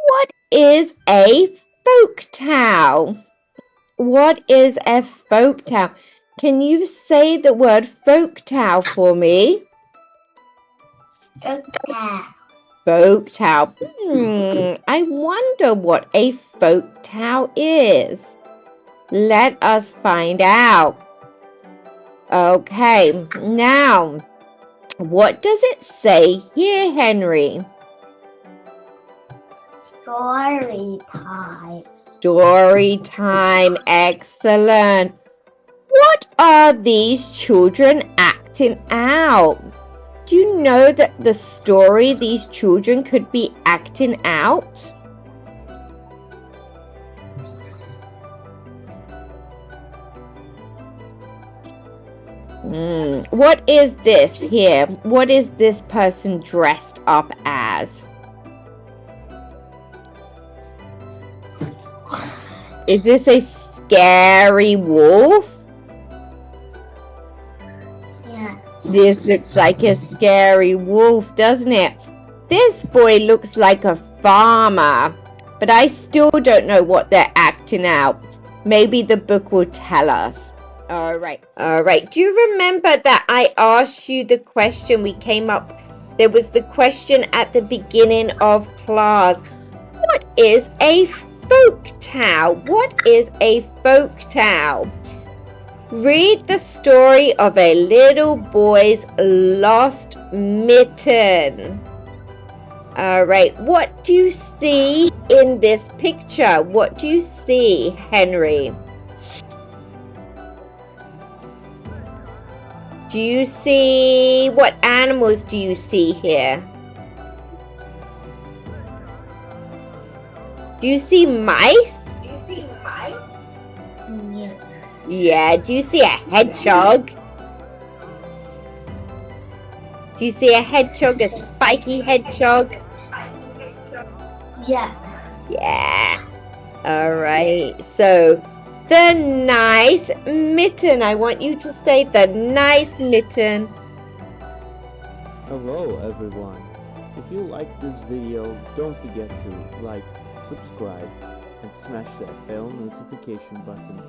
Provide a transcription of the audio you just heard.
What is a folk tale? What is a folk tale? Can you say the word folk tale for me? Folk tale. I wonder what a folk tale is. Let us find out. Okay, now, what does it say here, Henry? Story time. Story time. Excellent. What are these children acting out? Do you know that the story these children could be acting out? What is this here? What is this person dressed up as? Is this a scary wolf? Yeah. This looks like a scary wolf, doesn't it? This boy looks like a farmer, but I still don't know what they're acting out. Maybe the book will tell us. All right. Do you remember that I asked you the question we came up? There was the question at the beginning of class. What is a folk tale? What is a folk tale? Read the story of a little boy's lost mitten. All right. What do you see in this picture? What do you see, Henry? Do you see, what animals do you see here? Do you see mice? Yeah. Yeah. Do you see a hedgehog? Do you see a hedgehog, a spiky hedgehog? Yeah. Yeah. All right. So, the nice mitten. I want you to say the nice mitten. Hello everyone. If you like this video, don't forget to like, subscribe, and smash that bell notification button